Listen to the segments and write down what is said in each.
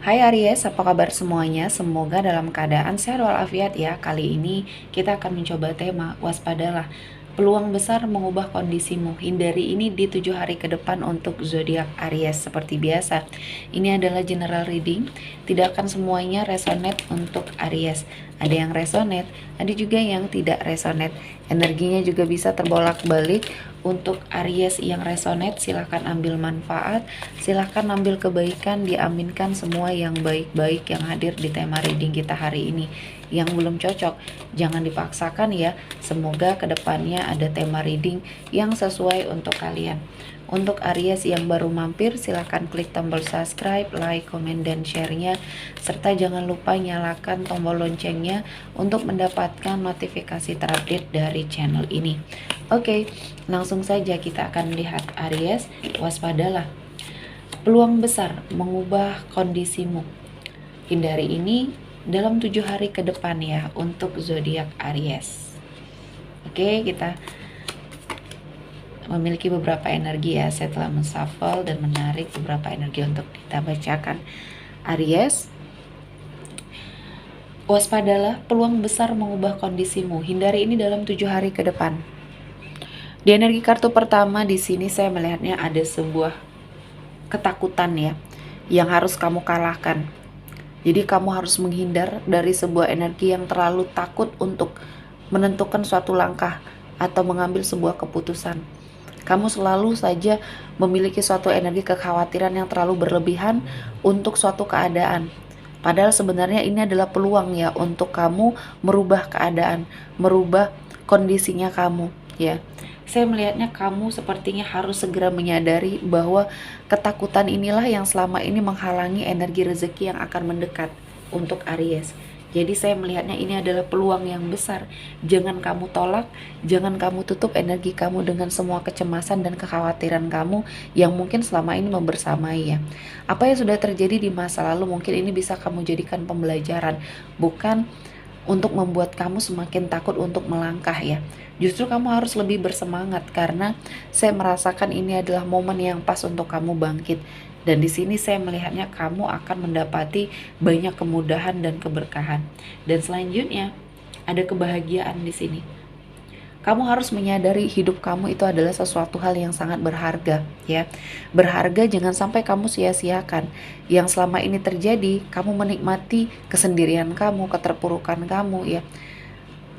Hai Aries, apa kabar semuanya? Semoga dalam keadaan sehat walafiat ya. Kali ini kita akan mencoba tema waspadalah. Peluang besar mengubah kondisimu. Hindari ini di 7 hari ke depan untuk zodiak Aries seperti biasa. Ini adalah general reading. Tidak akan semuanya resonate untuk Aries. Ada yang resonate, ada juga yang tidak resonate. Energinya juga bisa terbolak-balik. Untuk Aries yang resonate, silahkan ambil manfaat, silahkan ambil kebaikan, diaminkan semua yang baik-baik yang hadir di tema reading kita hari ini. Yang belum cocok, jangan dipaksakan ya. Semoga kedepannya ada tema reading yang sesuai untuk kalian. Untuk Aries yang baru mampir, silahkan klik tombol subscribe, like, komen, dan share-nya. Serta jangan lupa nyalakan tombol loncengnya untuk mendapatkan notifikasi terupdate dari channel ini. Oke, langsung saja kita akan lihat Aries, waspadalah. Peluang besar mengubah kondisimu. Hindari ini dalam 7 hari ke depan ya untuk zodiak Aries. Oke, kita memiliki beberapa energi ya. Saya telah menshuffle dan menarik beberapa energi untuk kita bacakan. Aries, waspadalah, peluang besar mengubah kondisimu. Hindari ini dalam 7 hari ke depan. Di energi kartu pertama di sini saya melihatnya ada sebuah ketakutan ya yang harus kamu kalahkan. Jadi kamu harus menghindar dari sebuah energi yang terlalu takut untuk menentukan suatu langkah atau mengambil sebuah keputusan. Kamu selalu saja memiliki suatu energi kekhawatiran yang terlalu berlebihan untuk suatu keadaan. Padahal sebenarnya ini adalah peluang ya untuk kamu merubah keadaan, merubah kondisinya kamu ya. Saya melihatnya kamu sepertinya harus segera menyadari bahwa ketakutan inilah yang selama ini menghalangi energi rezeki yang akan mendekat untuk Aries. Jadi saya melihatnya ini adalah peluang yang besar. Jangan kamu tolak, jangan kamu tutup energi kamu dengan semua kecemasan dan kekhawatiran kamu yang mungkin selama ini membersamai ya. Apa yang sudah terjadi di masa lalu mungkin ini bisa kamu jadikan pembelajaran, bukan untuk membuat kamu semakin takut untuk melangkah ya. Justru kamu harus lebih bersemangat karena saya merasakan ini adalah momen yang pas untuk kamu bangkit. Dan di sini saya melihatnya kamu akan mendapati banyak kemudahan dan keberkahan. Dan selanjutnya ada kebahagiaan di sini. Kamu harus menyadari hidup kamu itu adalah sesuatu hal yang sangat berharga ya. Berharga, jangan sampai kamu sia-siakan. Yang selama ini terjadi, kamu menikmati kesendirian kamu, keterpurukan kamu ya.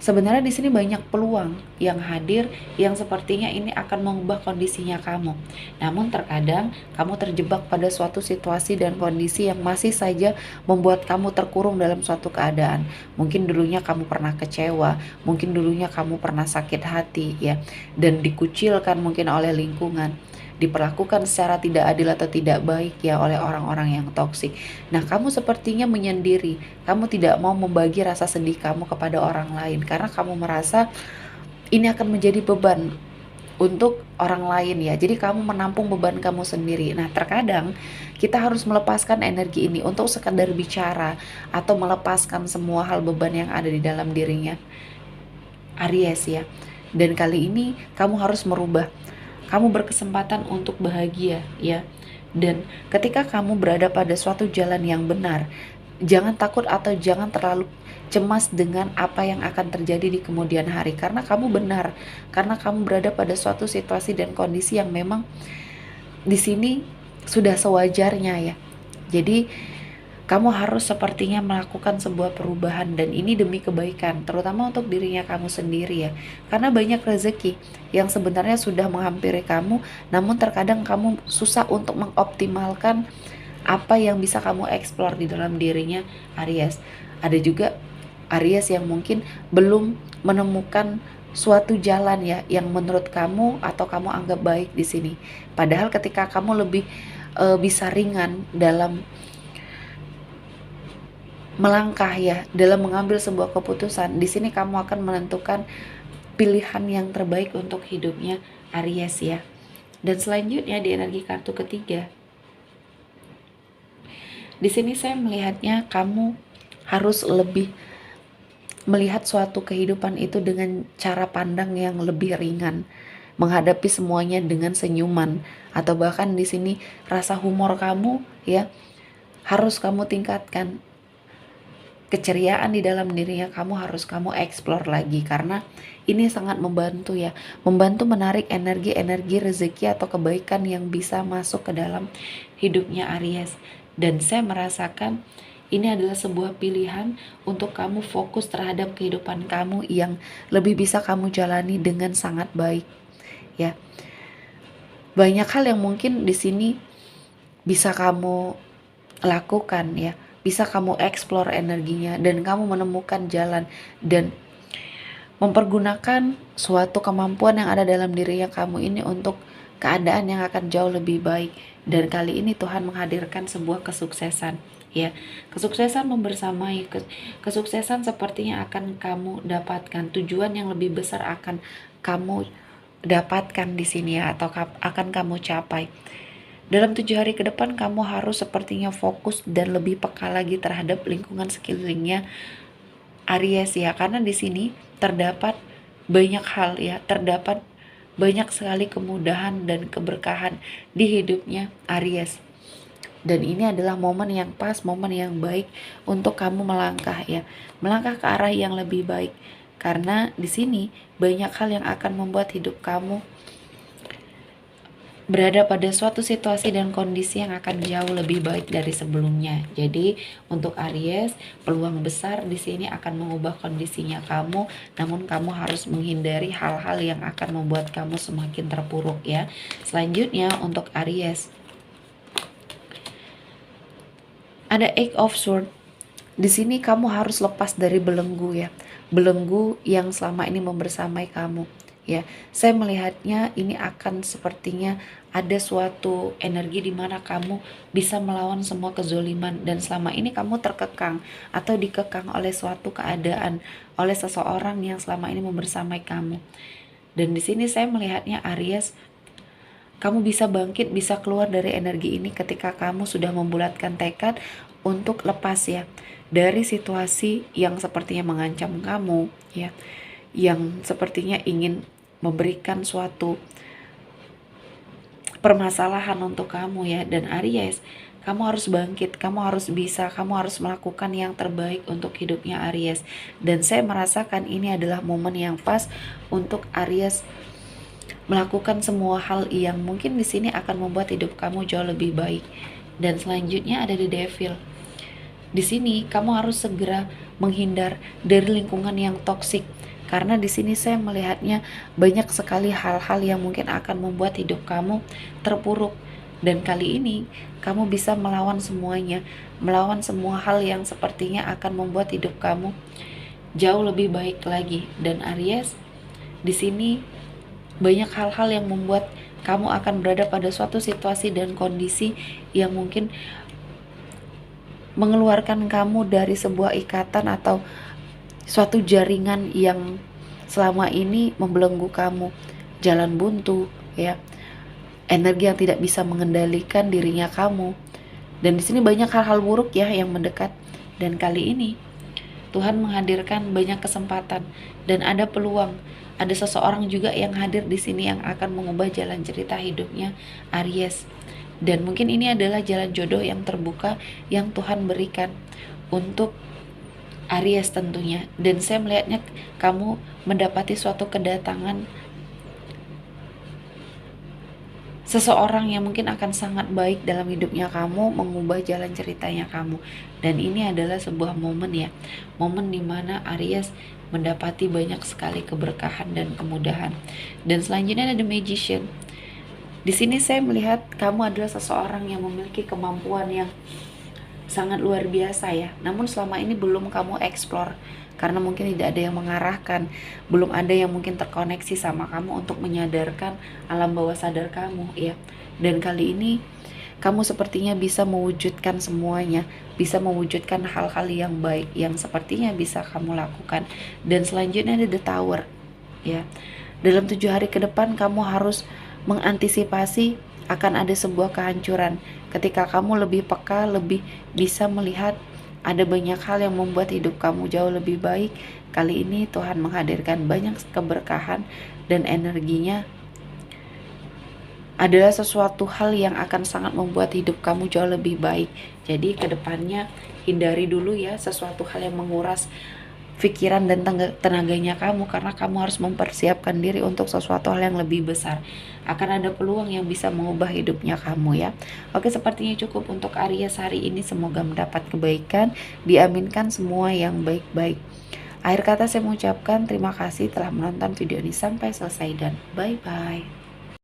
Sebenarnya di sini banyak peluang yang hadir yang sepertinya ini akan mengubah kondisinya kamu. Namun terkadang kamu terjebak pada suatu situasi dan kondisi yang masih saja membuat kamu terkurung dalam suatu keadaan. Mungkin dulunya kamu pernah kecewa, mungkin dulunya kamu pernah sakit hati ya, dan dikucilkan mungkin oleh lingkungan, diperlakukan secara tidak adil atau tidak baik ya oleh orang-orang yang toksik. Nah, kamu sepertinya menyendiri. Kamu tidak mau membagi rasa sedih kamu kepada orang lain karena kamu merasa ini akan menjadi beban untuk orang lain ya. Jadi kamu menampung beban kamu sendiri. Nah, terkadang kita harus melepaskan energi ini untuk sekedar bicara atau melepaskan semua hal beban yang ada di dalam dirinya Aries ya. Dan kali ini kamu harus merubah. Kamu berkesempatan untuk bahagia ya. Dan ketika kamu berada pada suatu jalan yang benar, jangan takut atau jangan terlalu cemas dengan apa yang akan terjadi di kemudian hari karena kamu benar, karena kamu berada pada suatu situasi dan kondisi yang memang di sini sudah sewajarnya ya. Jadi kamu harus sepertinya melakukan sebuah perubahan dan ini demi kebaikan, terutama untuk dirinya kamu sendiri ya. Karena banyak rezeki yang sebenarnya sudah menghampiri kamu, namun terkadang kamu susah untuk mengoptimalkan apa yang bisa kamu eksplor di dalam dirinya Aries. Ada juga Aries yang mungkin belum menemukan suatu jalan ya yang menurut kamu atau kamu anggap baik di sini. Padahal ketika kamu lebih bisa ringan dalam melangkah ya, dalam mengambil sebuah keputusan, di sini kamu akan menentukan pilihan yang terbaik untuk hidupnya Aries ya. Dan selanjutnya di energi kartu ketiga, di sini saya melihatnya kamu harus lebih melihat suatu kehidupan itu dengan cara pandang yang lebih ringan, menghadapi semuanya dengan senyuman, atau bahkan di sini rasa humor kamu ya harus kamu tingkatkan. Keceriaan di dalam dirinya kamu harus kamu explore lagi, karena ini sangat membantu ya, membantu menarik energi-energi rezeki atau kebaikan yang bisa masuk ke dalam hidupnya Aries. Dan saya merasakan ini adalah sebuah pilihan untuk kamu fokus terhadap kehidupan kamu yang lebih bisa kamu jalani dengan sangat baik ya. Banyak hal yang mungkin di sini bisa kamu lakukan ya, bisa kamu explore energinya dan kamu menemukan jalan dan mempergunakan suatu kemampuan yang ada dalam dirinya kamu ini untuk keadaan yang akan jauh lebih baik. Dan kali ini Tuhan menghadirkan sebuah kesuksesan ya, kesuksesan membersamai, kesuksesan sepertinya akan kamu dapatkan, tujuan yang lebih besar akan kamu dapatkan di sini ya, atau akan kamu capai. Dalam 7 hari ke depan kamu harus sepertinya fokus dan lebih peka lagi terhadap lingkungan sekelilingnya Aries ya, karena di sini terdapat banyak hal ya, terdapat banyak sekali kemudahan dan keberkahan di hidupnya Aries. Dan ini adalah momen yang pas, momen yang baik untuk kamu melangkah ya, melangkah ke arah yang lebih baik. Karena di sini banyak hal yang akan membuat hidup kamu berada pada suatu situasi dan kondisi yang akan jauh lebih baik dari sebelumnya. Jadi untuk Aries, peluang besar di sini akan mengubah kondisinya kamu, namun kamu harus menghindari hal-hal yang akan membuat kamu semakin terpuruk ya. Selanjutnya untuk Aries, ada Eight of Swords. Di sini kamu harus lepas dari belenggu ya, belenggu yang selama ini membersamai kamu ya. Saya melihatnya ini akan sepertinya ada suatu energi di mana kamu bisa melawan semua kezoliman dan selama ini kamu terkekang atau dikekang oleh suatu keadaan, oleh seseorang yang selama ini membersamai kamu. Dan di sini saya melihatnya Aries, kamu bisa bangkit, bisa keluar dari energi ini ketika kamu sudah membulatkan tekad untuk lepas ya dari situasi yang sepertinya mengancam kamu ya, yang sepertinya ingin memberikan suatu permasalahan untuk kamu ya. Dan Aries, kamu harus bangkit, kamu harus bisa, kamu harus melakukan yang terbaik untuk hidupnya Aries. Dan saya merasakan ini adalah momen yang pas untuk Aries melakukan semua hal yang mungkin di sini akan membuat hidup kamu jauh lebih baik. Dan selanjutnya ada The Devil. Di sini kamu harus segera menghindar dari lingkungan yang toksik, karena di sini saya melihatnya banyak sekali hal-hal yang mungkin akan membuat hidup kamu terpuruk. Dan kali ini kamu bisa melawan semuanya, melawan semua hal yang sepertinya akan membuat hidup kamu jauh lebih baik lagi. Dan Aries, di sini banyak hal-hal yang membuat kamu akan berada pada suatu situasi dan kondisi yang mungkin mengeluarkan kamu dari sebuah ikatan atau suatu jaringan yang selama ini membelenggu kamu, jalan buntu ya, energi yang tidak bisa mengendalikan dirinya kamu. Dan di sini banyak hal-hal buruk ya yang mendekat. Dan kali ini Tuhan menghadirkan banyak kesempatan dan ada peluang. Ada seseorang juga yang hadir di sini yang akan mengubah jalan cerita hidupnya Aries. Dan mungkin ini adalah jalan jodoh yang terbuka yang Tuhan berikan untuk Aries tentunya. Dan saya melihatnya kamu mendapati suatu kedatangan seseorang yang mungkin akan sangat baik dalam hidupnya kamu, mengubah jalan ceritanya kamu. Dan ini adalah sebuah momen ya, momen dimana Aries mendapati banyak sekali keberkahan dan kemudahan. Dan selanjutnya ada The Magician. Di sini saya melihat kamu adalah seseorang yang memiliki kemampuan yang sangat luar biasa ya. Namun selama ini belum kamu explore karena mungkin tidak ada yang mengarahkan, belum ada yang mungkin terkoneksi sama kamu untuk menyadarkan alam bawah sadar kamu ya. Dan kali ini kamu sepertinya bisa mewujudkan semuanya, bisa mewujudkan hal-hal yang baik yang sepertinya bisa kamu lakukan. Dan selanjutnya ada The Tower ya. Dalam 7 hari ke depan kamu harus mengantisipasi akan ada sebuah kehancuran. Ketika kamu lebih peka, lebih bisa melihat ada banyak hal yang membuat hidup kamu jauh lebih baik. Kali ini Tuhan menghadirkan banyak keberkahan dan energinya adalah sesuatu hal yang akan sangat membuat hidup kamu jauh lebih baik. Jadi kedepannya hindari dulu ya sesuatu hal yang menguras pikiran dan tenaganya kamu, karena kamu harus mempersiapkan diri untuk sesuatu hal yang lebih besar. Akan ada peluang yang bisa mengubah hidupnya kamu ya. Oke, sepertinya cukup untuk Aries hari ini. Semoga mendapat kebaikan, diaminkan semua yang baik-baik. Akhir kata saya mengucapkan terima kasih telah menonton video ini sampai selesai dan bye-bye.